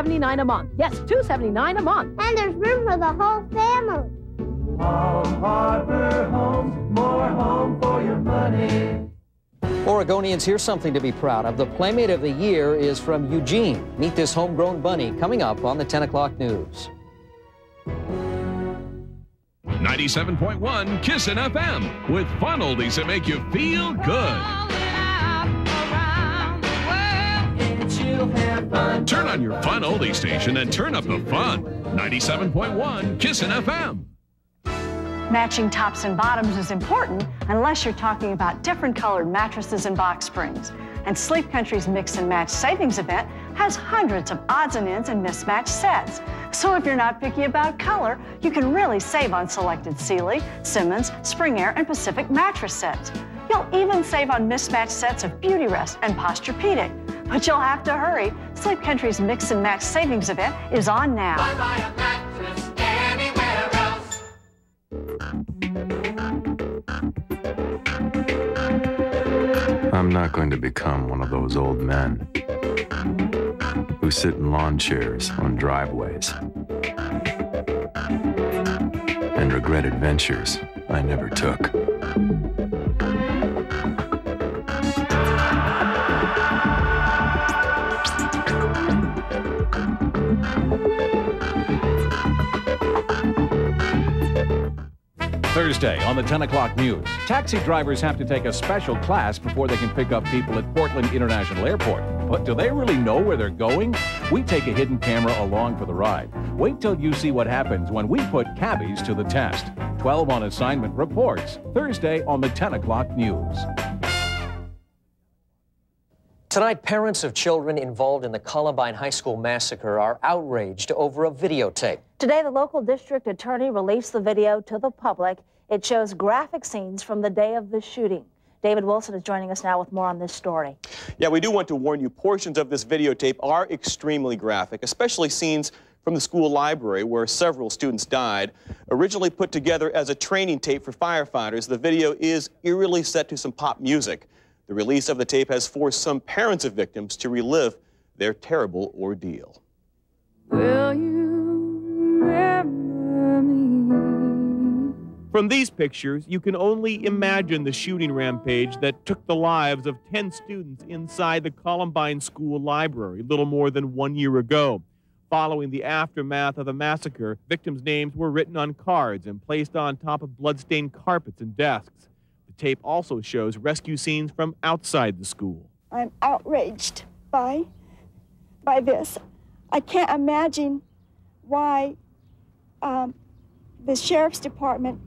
$279 a month. Yes, $279 a month. And there's room for the whole family. Home Harbor Homes, more home for your money. Oregonians, here's something to be proud of. The Playmate of the Year is from Eugene. Meet this homegrown bunny coming up on the 10 o'clock news. 97.1 Kissin' FM with fun oldies that make you feel good. Turn on your fun oldie station and turn up the fun. 97.1 Kissin' FM. Matching tops and bottoms is important unless you're talking about different colored mattresses and box springs. And Sleep Country's Mix and Match Savings Event has hundreds of odds and ends and mismatched sets. So if you're not picky about color, you can really save on selected Sealy, Simmons, Spring Air, and Pacific mattress sets. You'll even save on mismatched sets of Beauty Rest and Posturepedic. But you'll have to hurry. Sleep Country's Mix and Match Savings Event is on now. Why buy a mattress anywhere else? I'm not going to become one of those old men who sit in lawn chairs on driveways and regret adventures I never took. Thursday on the 10 o'clock news, taxi drivers have to take a special class before they can pick up people at Portland International Airport. But do they really know where they're going? We take a hidden camera along for the ride. Wait till you see what happens when we put cabbies to the test. 12 on Assignment reports Thursday on the 10 o'clock news. Tonight, parents of children involved in the Columbine High School massacre are outraged over a videotape. Today, the local district attorney released the video to the public. It shows graphic scenes from the day of the shooting. David Wilson is joining us now with more on this story. Yeah, we do want to warn you, portions of this videotape are extremely graphic, especially scenes from the school library where several students died. Originally put together as a training tape for firefighters, the video is eerily set to some pop music. The release of the tape has forced some parents of victims to relive their terrible ordeal. Will you remember me? From these pictures, you can only imagine the shooting rampage that took the lives of 10 students inside the Columbine School Library little more than 1 year ago. Following the aftermath of the massacre, victims' names were written on cards and placed on top of blood-stained carpets and desks. Tape also shows rescue scenes from outside the school. I'm outraged by this. I can't imagine why the sheriff's department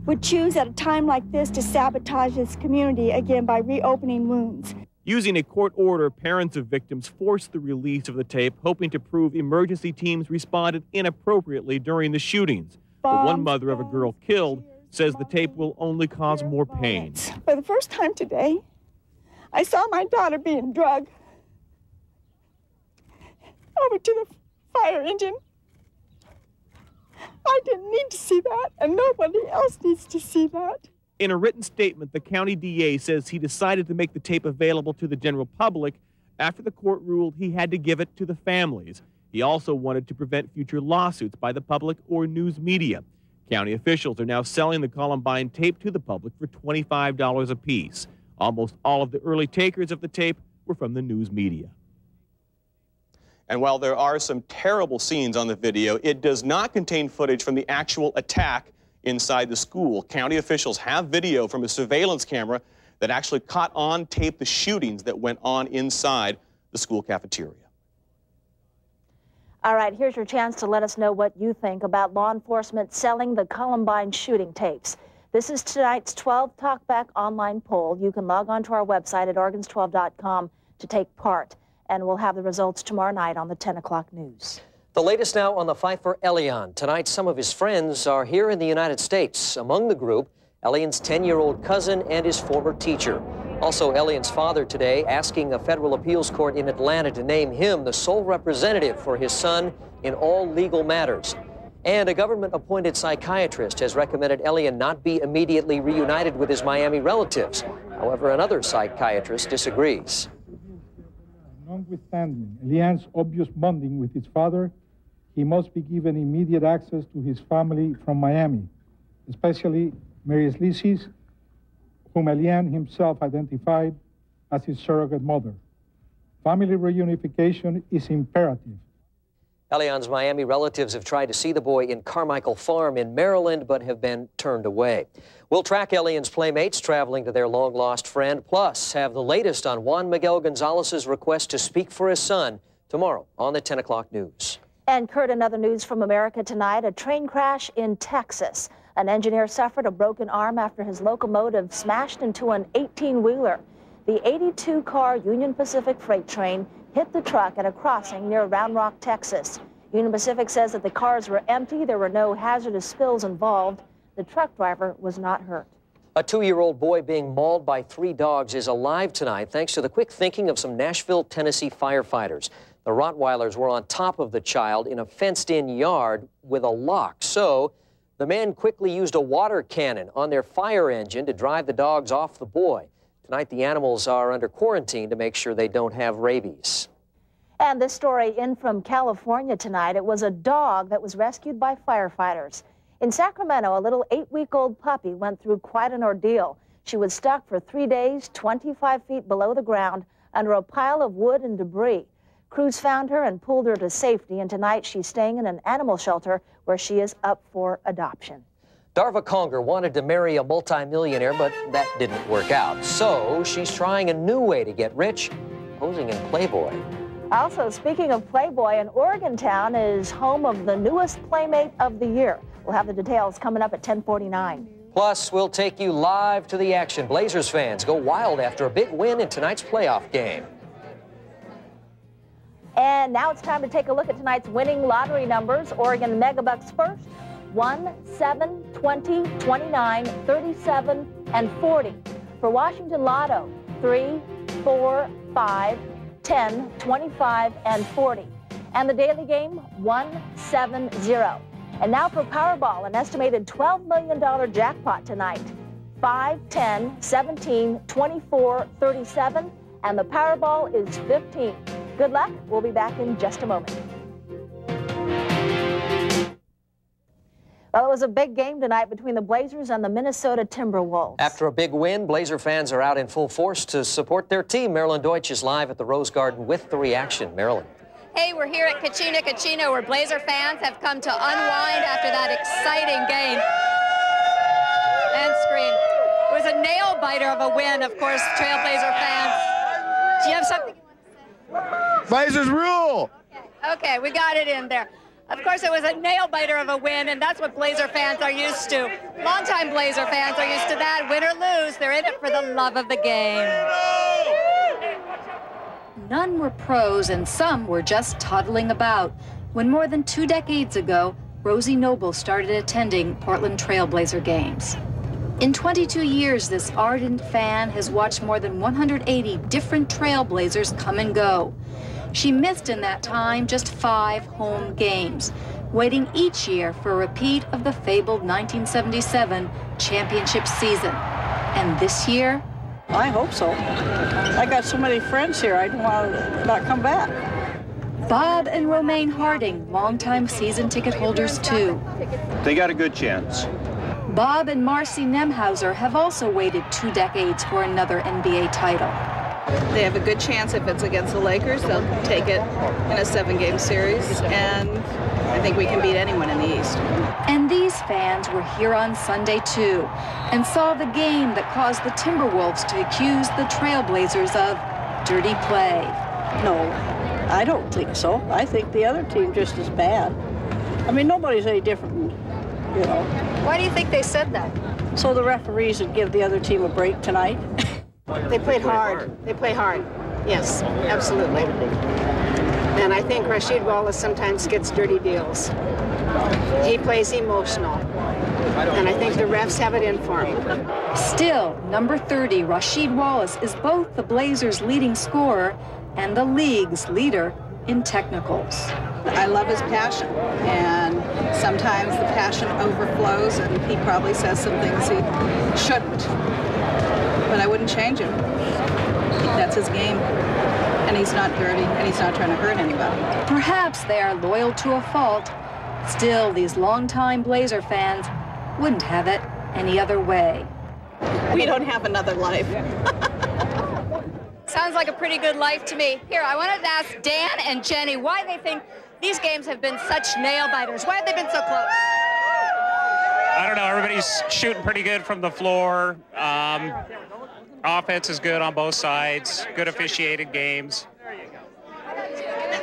would choose at a time like this to sabotage this community again by reopening wounds. Using a court order, parents of victims forced the release of the tape, hoping to prove emergency teams responded inappropriately during the shootings. But one mother of a girl killed says the tape will only cause more pain. For the first time today, I saw my daughter being drugged over to the fire engine. I didn't need to see that, and nobody else needs to see that. In a written statement, the county DA says he decided to make the tape available to the general public after the court ruled he had to give it to the families. He also wanted to prevent future lawsuits by the public or news media. County officials are now selling the Columbine tape to the public for $25 apiece. Almost all of the early takers of the tape were from the news media. And while there are some terrible scenes on the video, it does not contain footage from the actual attack inside the school. County officials have video from a surveillance camera that actually caught on tape the shootings that went on inside the school cafeteria. All right, here's your chance to let us know what you think about law enforcement selling the Columbine shooting tapes. This is tonight's 12 Talkback online poll. You can log on to our website at Oregons12.com to take part, and we'll have the results tomorrow night on the 10 o'clock news. The latest now on the fight for Elian. Tonight, some of his friends are here in the United States. Among the group, Elian's 10-year-old cousin and his former teacher. Also, Elian's father today asking a federal appeals court in Atlanta to name him the sole representative for his son in all legal matters. And a government-appointed psychiatrist has recommended Elian not be immediately reunited with his Miami relatives. However, another psychiatrist disagrees. Notwithstanding Elian's obvious bonding with his father, he must be given immediate access to his family from Miami, especially Mary Lizzie's, whom Elian himself identified as his surrogate mother. Family reunification is imperative. Elian's Miami relatives have tried to see the boy in Carmichael Farm in Maryland, but have been turned away. We'll track Elian's playmates traveling to their long-lost friend, plus have the latest on Juan Miguel Gonzalez's request to speak for his son tomorrow on the 10 o'clock news. And Kurt, another news from America tonight, a train crash in Texas. An engineer suffered a broken arm after his locomotive smashed into an 18-wheeler. The 82-car Union Pacific freight train hit the truck at a crossing near Round Rock, Texas. Union Pacific says that the cars were empty. There were no hazardous spills involved. The truck driver was not hurt. A 2-year-old boy being mauled by 3 dogs is alive tonight thanks to the quick thinking of some Nashville, Tennessee firefighters. The Rottweilers were on top of the child in a fenced-in yard with a lock. So the men quickly used a water cannon on their fire engine to drive the dogs off the boy. Tonight, the animals are under quarantine to make sure they don't have rabies. And this story in from California tonight. It was a dog that was rescued by firefighters. In Sacramento, a little 8-week-old puppy went through quite an ordeal. She was stuck for 3 days, 25 feet below the ground, under a pile of wood and debris. Crews found her and pulled her to safety, and tonight she's staying in an animal shelter where she is up for adoption. Darva Conger wanted to marry a multimillionaire, but that didn't work out. So she's trying a new way to get rich, posing in Playboy. Also, speaking of Playboy, an Oregon town is home of the newest Playmate of the Year. We'll have the details coming up at 10:49. Plus, we'll take you live to the action. Blazers fans go wild after a big win in tonight's playoff game. And now it's time to take a look at tonight's winning lottery numbers. Oregon Megabucks first. 1, 7, 20, 29, 37, and 40. For Washington Lotto, 3, 4, 5, 10, 25, and 40. And the daily game, 170. And now for Powerball, an estimated $12 million jackpot tonight. 5, 10, 17, 24, 37, and the Powerball is 15. Good luck. We'll be back in just a moment. Well, it was a big game tonight between the Blazers and the Minnesota Timberwolves. After a big win, Blazer fans are out in full force to support their team. Marilyn Deutsch is live at the Rose Garden with the reaction. Marilyn. Hey, we're here at Kachina, where Blazer fans have come to unwind after that exciting game. And screen. It was a nail-biter of a win, of course, Trailblazer fans. Do you have something you want to say? Blazers rule! Okay, we got it in there. Of course, it was a nail-biter of a win, and that's what Blazer fans are used to. Longtime Blazer fans are used to that. Win or lose, they're in it for the love of the game. None were pros, and some were just toddling about. When more than 2 decades ago, Rosie Noble started attending Portland Trailblazer games. In 22 years, this ardent fan has watched more than 180 different Trailblazers come and go. She missed in that time just 5 home games, waiting each year for a repeat of the fabled 1977 championship season. And this year? I hope so. I got so many friends here, I don't want to not come back. Bob and Romaine Harding, longtime season ticket holders too. They got a good chance. Bob and Marcy Nemhauser have also waited 2 decades for another NBA title. They have a good chance if it's against the Lakers. They'll take it in a 7-game series, and I think we can beat anyone in the East. And these fans were here on Sunday too, and saw the game that caused the Timberwolves to accuse the Trailblazers of dirty play. No, I don't think so. I think the other team just as bad. I mean, nobody's any different, you know. Why do you think they said that? So the referees would give the other team a break tonight. They played hard. They play hard. Yes, absolutely. And I think Rasheed Wallace sometimes gets dirty deals. He plays emotional. And I think the refs have it in for him. Still, number 30, Rasheed Wallace, is both the Blazers' leading scorer and the league's leader in technicals. I love his passion, and sometimes the passion overflows, and he probably says some things he shouldn't. But I wouldn't change him. That's his game. And he's not dirty, and he's not trying to hurt anybody. Perhaps they are loyal to a fault. Still, these longtime Blazer fans wouldn't have it any other way. We don't have another life. Sounds like a pretty good life to me. Here, I wanted to ask Dan and Jenny why they think these games have been such nail-biters. Why have they been so close? I don't know. Everybody's shooting pretty good from the floor. Offense is good on both sides. Good officiated games.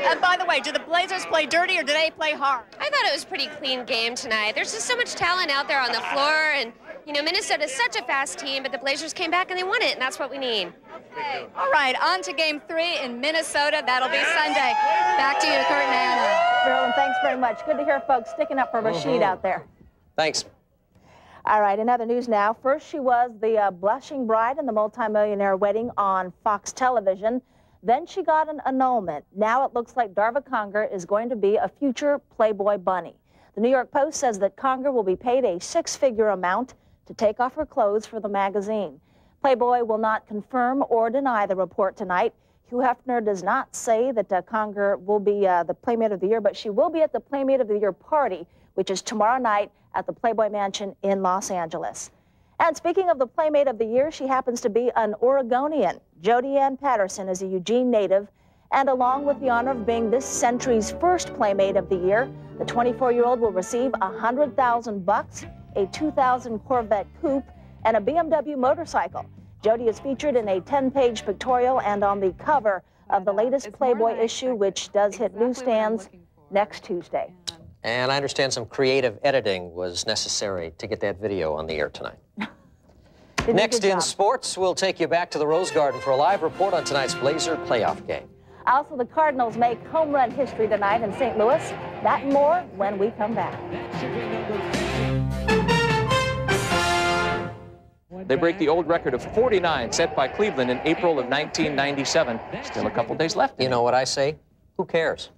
And by the way, do the Blazers play dirty or do they play hard? I thought it was a pretty clean game tonight. There's just so much talent out there on the floor, and you know, Minnesota's such a fast team, but the Blazers came back and they won it, and that's what we need. Okay. All right, on to Game 3 in Minnesota. That'll be Sunday. Back to you, Kurt and Anna. Marilyn, thanks very much. Good to hear folks sticking up for Rashid out there. Thanks. All right, in other news now. First, she was the blushing bride in the multimillionaire wedding on Fox television. Then she got an annulment. Now it looks like Darva Conger is going to be a future Playboy bunny. The New York Post says that Conger will be paid a six-figure amount to take off her clothes for the magazine. Playboy will not confirm or deny the report tonight. Hugh Hefner does not say that Conger will be the Playmate of the Year, but she will be at the Playmate of the Year party, which is tomorrow night at the Playboy Mansion in Los Angeles. And speaking of the Playmate of the Year, she happens to be an Oregonian. Jody Ann Patterson is a Eugene native, and along with the honor of being this century's first Playmate of the Year, the 24-year-old will receive $100,000, a 2000 Corvette coupe, and a BMW motorcycle. Jody is featured in a 10-page pictorial and on the cover of the latest Playboy issue, which does hit newsstands next Tuesday. And I understand some creative editing was necessary to get that video on the air tonight. Next in sports, we'll take you back to the Rose Garden for a live report on tonight's Blazer playoff game. Also, the Cardinals make home run history tonight in St. Louis. That and more when we come back. They break the old record of 49 set by Cleveland in April of 1997. Still a couple days left. You know what I say? Who cares?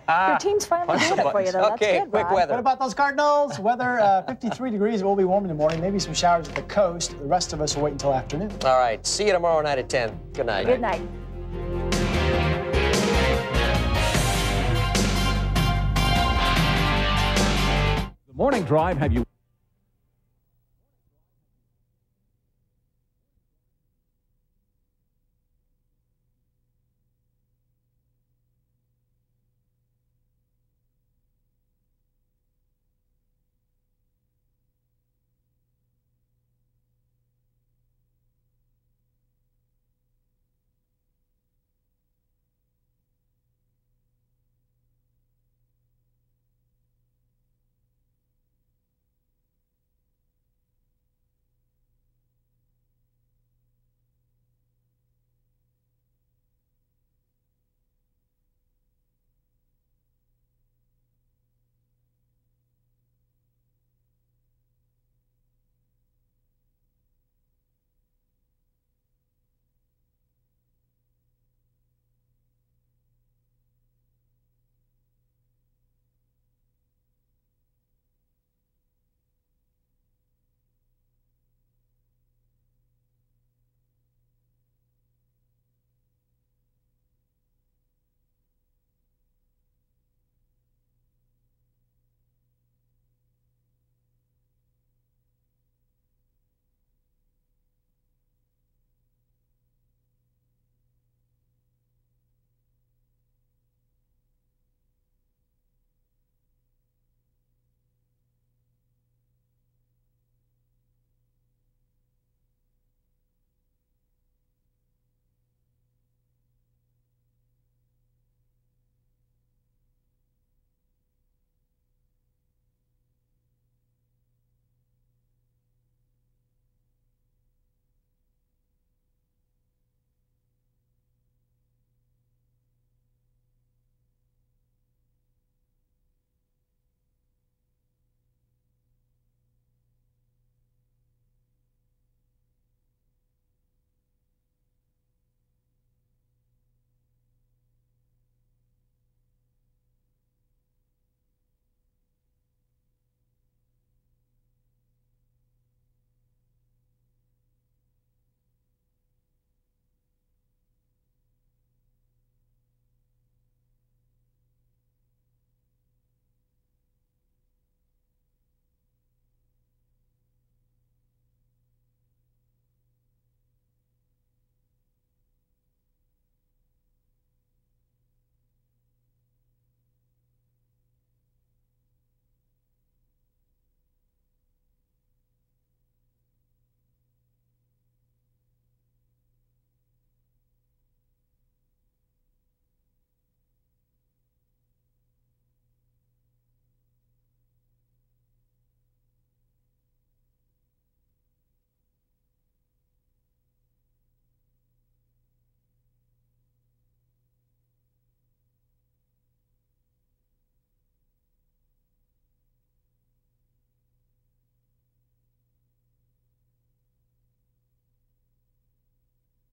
Your team's finally doing it for you, though. Okay, that's good, quick Rod. weather. What about those Cardinals? Weather, 53 degrees. It will be warm in the morning. Maybe some showers at the coast. The rest of us will wait until afternoon. All right. See you tomorrow night at 10. Good night. Good night. The morning drive have you...